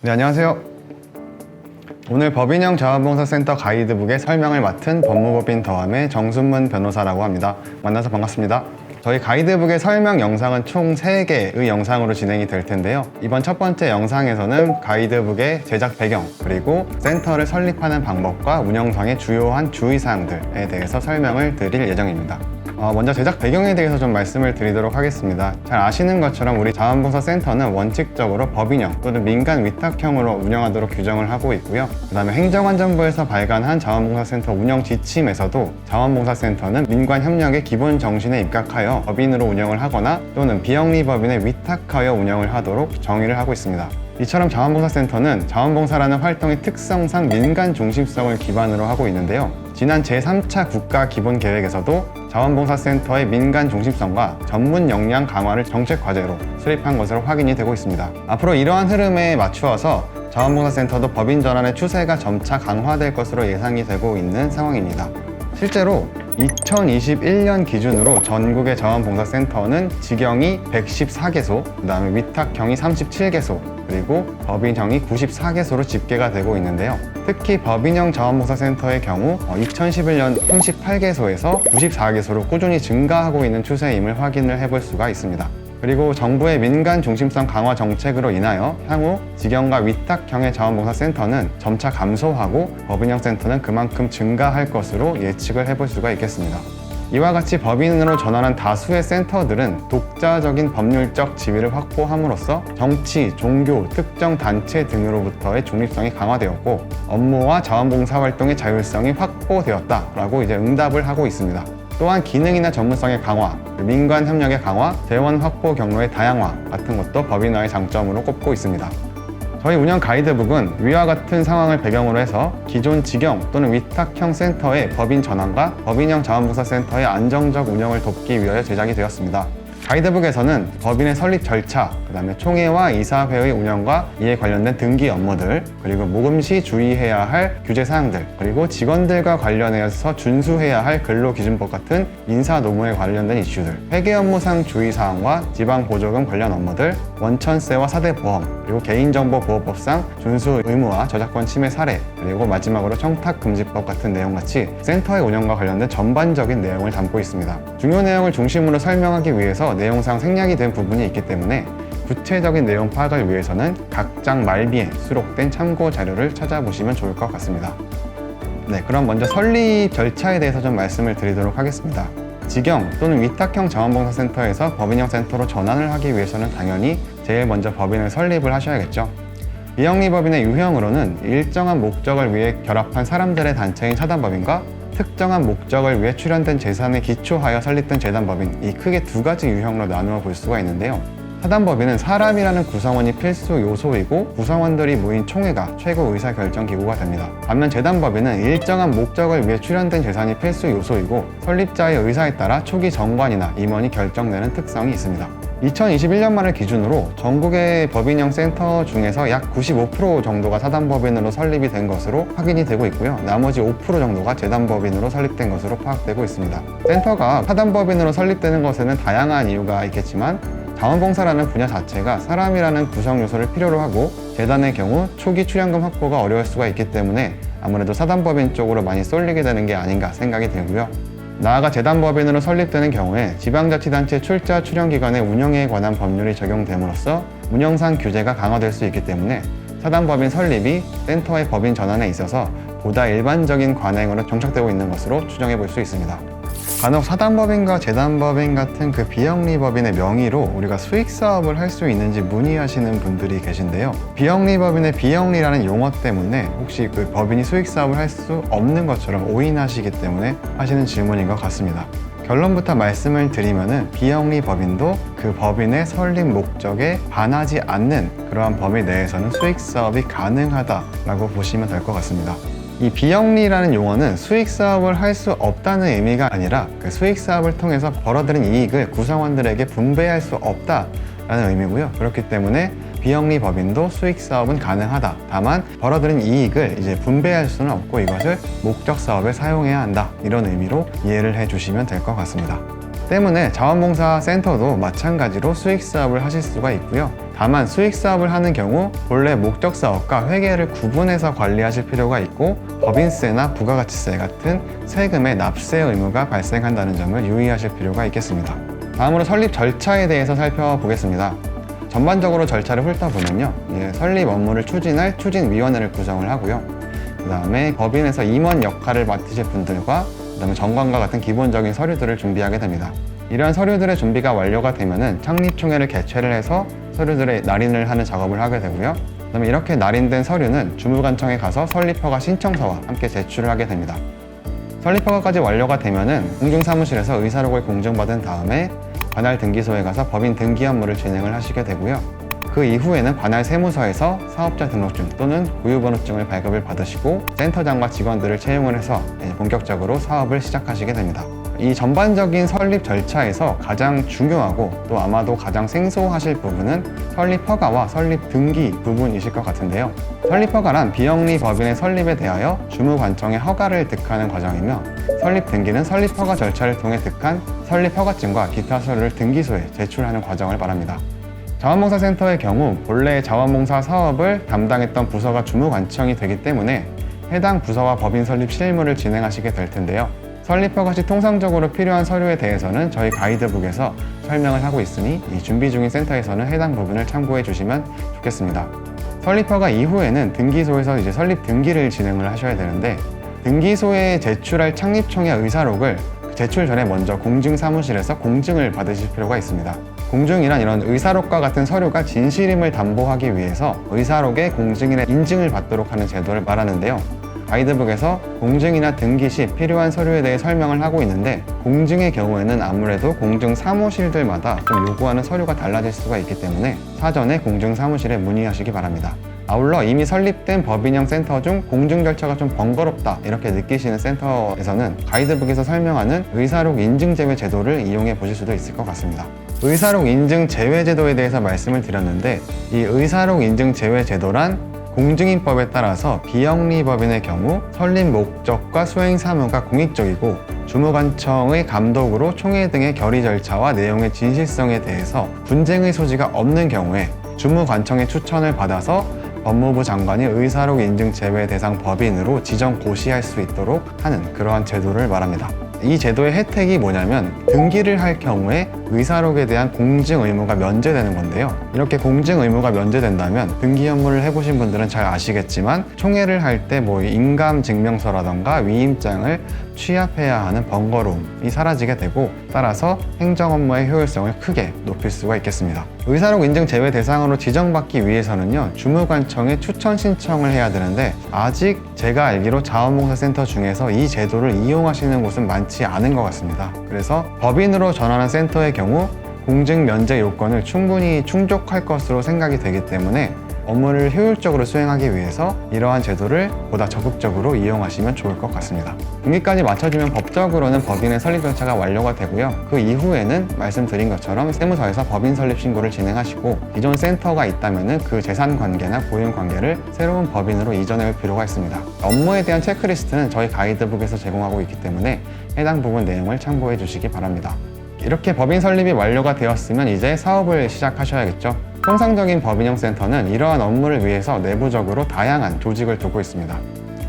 네, 안녕하세요. 오늘 법인형 자원봉사센터 가이드북의 설명을 맡은 법무법인 더함의 정순문 변호사라고 합니다. 만나서 반갑습니다. 저희 가이드북의 설명 영상은 총 3개의 영상으로 진행이 될 텐데요. 이번 첫 번째 영상에서는 가이드북의 제작 배경, 그리고 센터를 설립하는 방법과 운영상의 주요한 주의사항들에 대해서 설명을 드릴 예정입니다. 먼저 제작 배경에 대해서 좀 말씀을 드리도록 하겠습니다. 잘 아시는 것처럼 우리 자원봉사센터는 원칙적으로 법인형 또는 민간 위탁형으로 운영하도록 규정을 하고 있고요. 그 다음에 행정안전부에서 발간한 자원봉사센터 운영 지침에서도 자원봉사센터는 민관협력의 기본 정신에 입각하여 법인으로 운영을 하거나 또는 비영리법인에 위탁하여 운영을 하도록 정의를 하고 있습니다. 이처럼 자원봉사센터는 자원봉사라는 활동의 특성상 민간 중심성을 기반으로 하고 있는데요. 지난 제3차 국가기본계획에서도 자원봉사센터의 민간 중심성과 전문 역량 강화를 정책 과제로 수립한 것으로 확인이 되고 있습니다. 앞으로 이러한 흐름에 맞추어서 자원봉사센터도 법인 전환의 추세가 점차 강화될 것으로 예상이 되고 있는 상황입니다. 실제로 2021년 기준으로 전국의 자원봉사센터는 직영이 114개소, 그 다음에 위탁형이 37개소, 그리고 법인형이 94개소로 집계가 되고 있는데요. 특히 법인형 자원봉사센터의 경우 2011년 38개소에서 94개소로 꾸준히 증가하고 있는 추세임을 확인을 해볼 수가 있습니다. 그리고 정부의 민간 중심성 강화 정책으로 인하여 향후 직영과 위탁형의 자원봉사센터는 점차 감소하고 법인형 센터는 그만큼 증가할 것으로 예측을 해볼 수가 있겠습니다. 이와 같이 법인으로 전환한 다수의 센터들은 독자적인 법률적 지위를 확보함으로써 정치, 종교, 특정 단체 등으로부터의 중립성이 강화되었고 업무와 자원봉사 활동의 자율성이 확보되었다라고 응답을 하고 있습니다. 또한 기능이나 전문성의 강화, 민관 협력의 강화, 재원 확보 경로의 다양화 같은 것도 법인화의 장점으로 꼽고 있습니다. 저희 운영 가이드북은 위와 같은 상황을 배경으로 해서 기존 직영 또는 위탁형 센터의 법인 전환과 법인형 자원봉사센터의 안정적 운영을 돕기 위하여 제작이 되었습니다. 가이드북에서는 법인의 설립 절차, 그 다음에 총회와 이사회의 운영과 이에 관련된 등기 업무들, 그리고 모금 시 주의해야 할 규제 사항들, 그리고 직원들과 관련해서 준수해야 할 근로기준법 같은 인사 노무에 관련된 이슈들, 회계 업무상 주의사항과 지방보조금 관련 업무들, 원천세와 사대보험, 그리고 개인정보보호법상 준수 의무와 저작권 침해 사례, 그리고 마지막으로 청탁금지법 같은 내용같이 센터의 운영과 관련된 전반적인 내용을 담고 있습니다. 중요 내용을 중심으로 설명하기 위해서 내용상 생략이 된 부분이 있기 때문에 구체적인 내용 파악을 위해서는 각 장 말미에 수록된 참고 자료를 찾아보시면 좋을 것 같습니다. 네, 그럼 먼저 설립 절차에 대해서 좀 말씀을 드리도록 하겠습니다. 직영 또는 위탁형 자원봉사센터에서 법인형 센터로 전환을 하기 위해서는 당연히 제일 먼저 법인을 설립을 하셔야겠죠. 비영리법인의 유형으로는 일정한 목적을 위해 결합한 사람들의 단체인 사단법인과 특정한 목적을 위해 출연된 재산에 기초하여 설립된 재단법인, 이 크게 두 가지 유형으로 나누어 볼 수가 있는데요. 사단법인은 사람이라는 구성원이 필수 요소이고 구성원들이 모인 총회가 최고 의사결정기구가 됩니다. 반면 재단법인은 일정한 목적을 위해 출연된 재산이 필수 요소이고 설립자의 의사에 따라 초기 정관이나 임원이 결정되는 특성이 있습니다. 2021년 말을 기준으로 전국의 법인형 센터 중에서 약 95% 정도가 사단법인으로 설립이 된 것으로 확인이 되고 있고요. 나머지 5% 정도가 재단법인으로 설립된 것으로 파악되고 있습니다. 센터가 사단법인으로 설립되는 것에는 다양한 이유가 있겠지만 자원봉사라는 분야 자체가 사람이라는 구성 요소를 필요로 하고 재단의 경우 초기 출연금 확보가 어려울 수가 있기 때문에 아무래도 사단법인 쪽으로 많이 쏠리게 되는 게 아닌가 생각이 들고요. 나아가 재단법인으로 설립되는 경우에 지방자치단체 출자 출연기관의 운영에 관한 법률이 적용됨으로써 운영상 규제가 강화될 수 있기 때문에 사단법인 설립이 센터의 법인 전환에 있어서 보다 일반적인 관행으로 정착되고 있는 것으로 추정해 볼 수 있습니다. 간혹 사단법인과 재단법인 같은 그 비영리법인의 명의로 우리가 수익사업을 할 수 있는지 문의하시는 분들이 계신데요. 비영리법인의 비영리라는 용어 때문에 혹시 그 법인이 수익사업을 할 수 없는 것처럼 오인하시기 때문에 하시는 질문인 것 같습니다. 결론부터 말씀을 드리면은 비영리법인도 그 법인의 설립 목적에 반하지 않는 그러한 범위 내에서는 수익사업이 가능하다라고 보시면 될 것 같습니다. 이 비영리라는 용어는 수익사업을 할 수 없다는 의미가 아니라 그 수익사업을 통해서 벌어들인 이익을 구성원들에게 분배할 수 없다라는 의미고요. 그렇기 때문에 비영리 법인도 수익사업은 가능하다. 다만 벌어들인 이익을 이제 분배할 수는 없고 이것을 목적 사업에 사용해야 한다. 이런 의미로 이해를 해주시면 될 것 같습니다. 때문에 자원봉사 센터도 마찬가지로 수익사업을 하실 수가 있고요. 다만 수익사업을 하는 경우 본래 목적사업과 회계를 구분해서 관리하실 필요가 있고 법인세나 부가가치세 같은 세금의 납세 의무가 발생한다는 점을 유의하실 필요가 있겠습니다. 다음으로 설립 절차에 대해서 살펴보겠습니다. 전반적으로 절차를 훑어보면요, 설립 업무를 추진할 추진위원회를 구성을 하고요. 그 다음에 법인에서 임원 역할을 맡으실 분들과 그 다음에 정관과 같은 기본적인 서류들을 준비하게 됩니다. 이러한 서류들의 준비가 완료가 되면은 창립총회를 개최를 해서 서류들의 날인을 하는 작업을 하게 되고요. 그 다음에 이렇게 날인된 서류는 주무관청에 가서 설립허가 신청서와 함께 제출을 하게 됩니다. 설립허가까지 완료가 되면은 공중사무실에서 의사록을 공증받은 다음에 관할 등기소에 가서 법인 등기 업무를 진행을 하시게 되고요. 그 이후에는 관할 세무서에서 사업자 등록증 또는 고유번호증을 발급을 받으시고 센터장과 직원들을 채용을 해서 본격적으로 사업을 시작하시게 됩니다. 이 전반적인 설립 절차에서 가장 중요하고 또 아마도 가장 생소하실 부분은 설립허가와 설립 등기 부분이실 것 같은데요. 설립허가란 비영리 법인의 설립에 대하여 주무관청의 허가를 득하는 과정이며, 설립 등기는 설립허가 절차를 통해 득한 설립허가증과 기타 서류를 등기소에 제출하는 과정을 말합니다. 자원봉사센터의 경우 본래 자원봉사 사업을 담당했던 부서가 주무관청이 되기 때문에 해당 부서와 법인 설립 실무를 진행하시게 될 텐데요. 설립허가 시 통상적으로 필요한 서류에 대해서는 저희 가이드북에서 설명을 하고 있으니 이 준비 중인 센터에서는 해당 부분을 참고해 주시면 좋겠습니다. 설립허가 이후에는 등기소에서 이제 설립 등기를 진행을 하셔야 되는데, 등기소에 제출할 창립총회 의사록을 제출 전에 먼저 공증사무실에서 공증을 받으실 필요가 있습니다. 공증이란 이런 의사록과 같은 서류가 진실임을 담보하기 위해서 의사록에 공증인의 인증을 받도록 하는 제도를 말하는데요. 가이드북에서 공증이나 등기 시 필요한 서류에 대해 설명을 하고 있는데, 공증의 경우에는 아무래도 공증 사무실들마다 좀 요구하는 서류가 달라질 수가 있기 때문에 사전에 공증 사무실에 문의하시기 바랍니다. 아울러 이미 설립된 법인형 센터 중 공증 절차가 좀 번거롭다 이렇게 느끼시는 센터에서는 가이드북에서 설명하는 의사록 인증 제외 제도를 이용해 보실 수도 있을 것 같습니다. 의사록 인증 제외 제도에 대해서 말씀을 드렸는데, 이 의사록 인증 제외 제도란 공증인법에 따라서 비영리 법인의 경우 설립 목적과 수행 사무가 공익적이고 주무관청의 감독으로 총회 등의 결의 절차와 내용의 진실성에 대해서 분쟁의 소지가 없는 경우에 주무관청의 추천을 받아서 법무부 장관이 의사록 인증 제외 대상 법인으로 지정 고시할 수 있도록 하는 그러한 제도를 말합니다. 이 제도의 혜택이 뭐냐면 등기를 할 경우에 의사록에 대한 공증 의무가 면제되는 건데요. 이렇게 공증 의무가 면제된다면 등기 업무를 해보신 분들은 잘 아시겠지만 총회를 할 때 뭐 인감 증명서라던가 위임장을 취합해야 하는 번거로움이 사라지게 되고, 따라서 행정 업무의 효율성을 크게 높일 수가 있겠습니다. 의사록 인증 제외 대상으로 지정받기 위해서는요, 주무관청에 추천 신청을 해야 되는데, 아직 제가 알기로 자원봉사센터 중에서 이 제도를 이용하시는 곳은 많지 않은 것 같습니다. 그래서 법인으로 전환한 센터의 경우 공증 면제 요건을 충분히 충족할 것으로 생각이 되기 때문에 업무를 효율적으로 수행하기 위해서 이러한 제도를 보다 적극적으로 이용하시면 좋을 것 같습니다. 등기까지 마쳐지면 법적으로는 법인의 설립 절차가 완료가 되고요. 그 이후에는 말씀드린 것처럼 세무서에서 법인 설립 신고를 진행하시고, 기존 센터가 있다면 그 재산 관계나 보유 관계를 새로운 법인으로 이전할 필요가 있습니다. 업무에 대한 체크리스트는 저희 가이드북에서 제공하고 있기 때문에 해당 부분 내용을 참고해 주시기 바랍니다. 이렇게 법인 설립이 완료가 되었으면 이제 사업을 시작하셔야겠죠. 통상적인 법인형 센터는 이러한 업무를 위해서 내부적으로 다양한 조직을 두고 있습니다.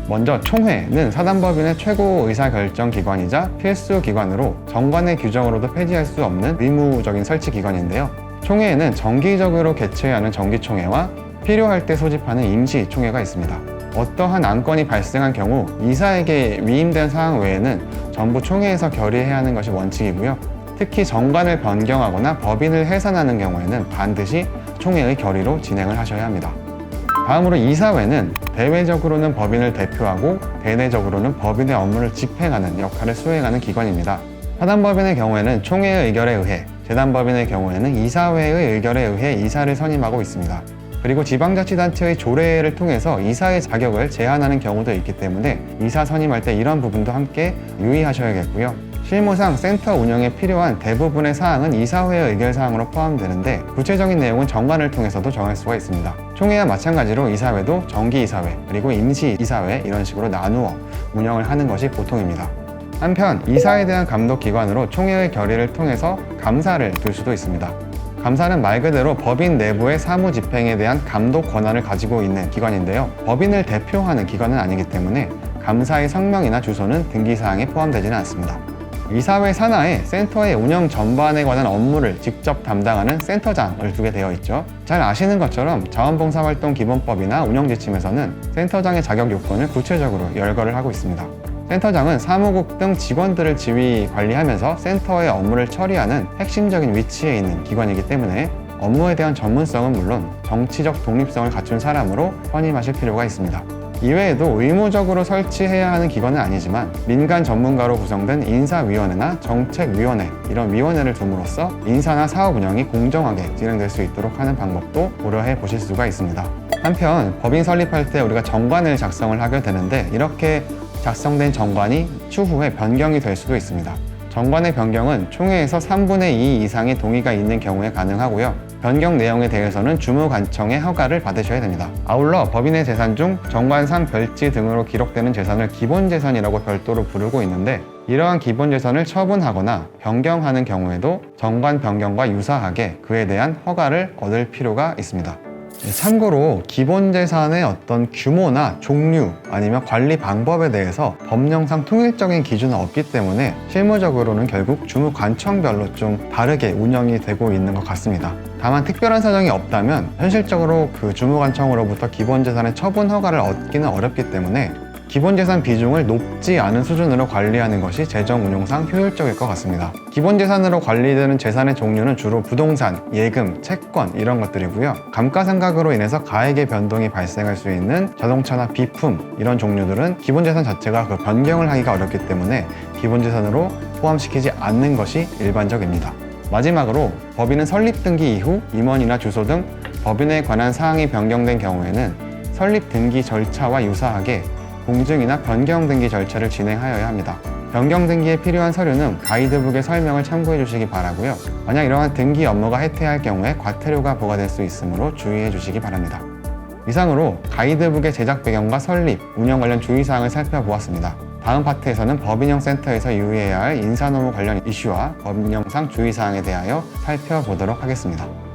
먼저 총회는 사단법인의 최고 의사결정기관이자 필수기관으로 정관의 규정으로도 폐지할 수 없는 의무적인 설치기관인데요. 총회에는 정기적으로 개최하는 정기총회와 필요할 때 소집하는 임시총회가 있습니다. 어떠한 안건이 발생한 경우 이사에게 위임된 사항 외에는 전부 총회에서 결의해야 하는 것이 원칙이고요. 특히 정관을 변경하거나 법인을 해산하는 경우에는 반드시 총회의 결의로 진행을 하셔야 합니다. 다음으로 이사회는 대외적으로는 법인을 대표하고 대내적으로는 법인의 업무를 집행하는 역할을 수행하는 기관입니다. 사단법인의 경우에는 총회의 의결에 의해, 재단법인의 경우에는 이사회의 의결에 의해 이사를 선임하고 있습니다. 그리고 지방자치단체의 조례를 통해서 이사의 자격을 제한하는 경우도 있기 때문에 이사 선임할 때 이런 부분도 함께 유의하셔야겠고요. 실무상 센터 운영에 필요한 대부분의 사항은 이사회의 의결 사항으로 포함되는데, 구체적인 내용은 정관을 통해서도 정할 수가 있습니다. 총회와 마찬가지로 이사회도 정기이사회 그리고 임시이사회 이런 식으로 나누어 운영을 하는 것이 보통입니다. 한편 이사에 대한 감독 기관으로 총회의 결의를 통해서 감사를 둘 수도 있습니다. 감사는 말 그대로 법인 내부의 사무 집행에 대한 감독 권한을 가지고 있는 기관인데요. 법인을 대표하는 기관은 아니기 때문에 감사의 성명이나 주소는 등기사항에 포함되지는 않습니다. 이사회 산하에 센터의 운영 전반에 관한 업무를 직접 담당하는 센터장을 두게 되어 있죠. 잘 아시는 것처럼 자원봉사활동 기본법이나 운영지침에서는 센터장의 자격 요건을 구체적으로 열거를 하고 있습니다. 센터장은 사무국 등 직원들을 지휘 관리하면서 센터의 업무를 처리하는 핵심적인 위치에 있는 기관이기 때문에 업무에 대한 전문성은 물론 정치적 독립성을 갖춘 사람으로 선임하실 필요가 있습니다. 이외에도 의무적으로 설치해야 하는 기관은 아니지만 민간 전문가로 구성된 인사위원회나 정책위원회 이런 위원회를 둠으로써 인사나 사업 운영이 공정하게 진행될 수 있도록 하는 방법도 고려해 보실 수가 있습니다. 한편 법인 설립할 때 우리가 정관을 작성을 하게 되는데 이렇게 작성된 정관이 추후에 변경이 될 수도 있습니다. 정관의 변경은 총회에서 3분의 2 이상의 동의가 있는 경우에 가능하고요. 변경 내용에 대해서는 주무관청의 허가를 받으셔야 됩니다. 아울러 법인의 재산 중 정관상 별지 등으로 기록되는 재산을 기본재산이라고 별도로 부르고 있는데 이러한 기본재산을 처분하거나 변경하는 경우에도 정관 변경과 유사하게 그에 대한 허가를 얻을 필요가 있습니다. 참고로 기본재산의 어떤 규모나 종류 아니면 관리 방법에 대해서 법령상 통일적인 기준은 없기 때문에 실무적으로는 결국 주무관청별로 좀 다르게 운영이 되고 있는 것 같습니다. 다만 특별한 사정이 없다면 현실적으로 그 주무관청으로부터 기본재산의 처분 허가를 얻기는 어렵기 때문에 기본재산 비중을 높지 않은 수준으로 관리하는 것이 재정 운용상 효율적일 것 같습니다. 기본재산으로 관리되는 재산의 종류는 주로 부동산, 예금, 채권 이런 것들이고요. 감가상각으로 인해서 가액의 변동이 발생할 수 있는 자동차나 비품 이런 종류들은 기본재산 자체가 그 변경을 하기가 어렵기 때문에 기본재산으로 포함시키지 않는 것이 일반적입니다. 마지막으로 법인은 설립 등기 이후 임원이나 주소 등 법인에 관한 사항이 변경된 경우에는 설립 등기 절차와 유사하게 공증이나 변경 등기 절차를 진행하여야 합니다. 변경 등기에 필요한 서류는 가이드북의 설명을 참고해 주시기 바라고요. 만약 이러한 등기 업무가 해태할 경우에 과태료가 부과될 수 있으므로 주의해 주시기 바랍니다. 이상으로 가이드북의 제작 배경과 설립, 운영 관련 주의사항을 살펴보았습니다. 다음 파트에서는 법인형 센터에서 유의해야 할 인사노무 관련 이슈와 법령상 주의사항에 대하여 살펴보도록 하겠습니다.